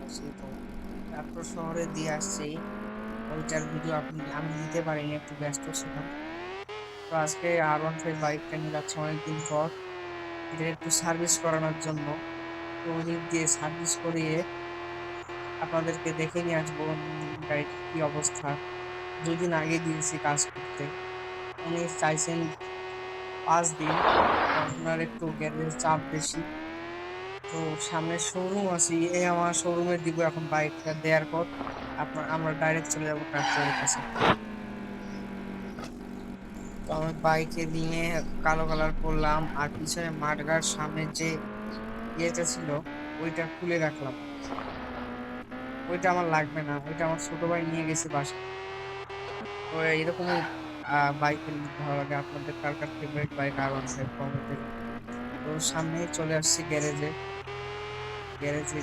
করছি, তো তারপর শহরে দিয়ে আসছি। ওইটার ভিডিও আমি দিতে পারিনি, একটু ব্যস্ত ছিলাম। তো আজকে R15 বাইকটা নিয়ে যাচ্ছি অনেকদিন পর, এটা একটু সার্ভিস করানোর জন্য। তো ওদিক দিয়ে সার্ভিস করিয়ে আপনাদেরকে দেখে নিয়ে আসবো গাড়িটির কি অবস্থা। 2 দিন আগে দিয়েছি কাজ করতে, উনি চাইছেন 5 দিন। তো ওনার একটু গ্যারেজের চাপ বেশি। তো সামনে শোরুম আছে, এই আমার শোরুমে দিব এখন বাইকটা দেওয়ার পর আমরা ডাইরেক্ট চলে যাবো ট্রাক্টরের কাছে। তো আমি বাইকে নিয়ে কালো কালার করলাম, আর পিছনে মাঠগার সামনে যে ইয়েটা ছিল ওইটা খুলে রাখলাম। ওইটা আমার লাগবে না, ওইটা আমার ছোট ভাই নিয়ে গেছে বাসায়। তো এরকমই বাইকের ভালো লাগে। আপনাদের কার কার ফেভারিট বাইক R15 কমেন্টে জানাবেন। তো সামনেই চলে আসছি গ্যারেজে। গ্যারেজে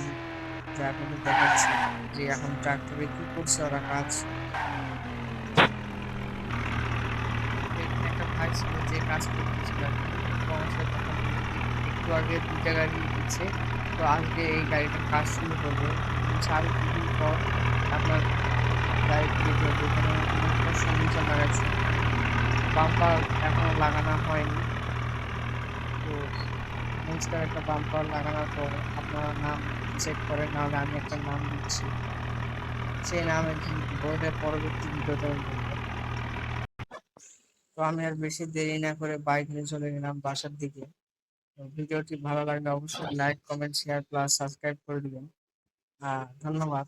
যে আপনাদের দেখাচ্ছি যে এখন ট্রাক্টরে কি করছে ওরা কাজ। তো এখানে একটা ভাই ছিল যে কাজ করতেছিল আর কি। তো আমার সাথে কথা বললো যে একটু আগে 2টা গাড়ি দিচ্ছে, তো আজকে এই গাড়িটার কাজ শুরু করবে। বলছে আরো 2 দিন পর আপনার গাড়ি দিয়ে যাবে। এখানে নতুন ফার্নিচার লাগাচ্ছে, বাম্পার এখনো লাগানো হয়নি। তো নেক্সট একটা বাম্পার লাগানোর পর আপনারা নাম চেক করেন, নাহলে আমি একটা নাম দিচ্ছি, সেই নামে বোর্ডের পরবর্তী ভিডিওতে আমি বলবো। তো আমি আর বেশি দেরি না করে বাইক নিয়ে চলে গেলাম বাসার দিকে। তো ভিডিওটি ভালো লাগলে অবশ্যই like comment share plus subscribe করে দিবেন। ধন্যবাদ।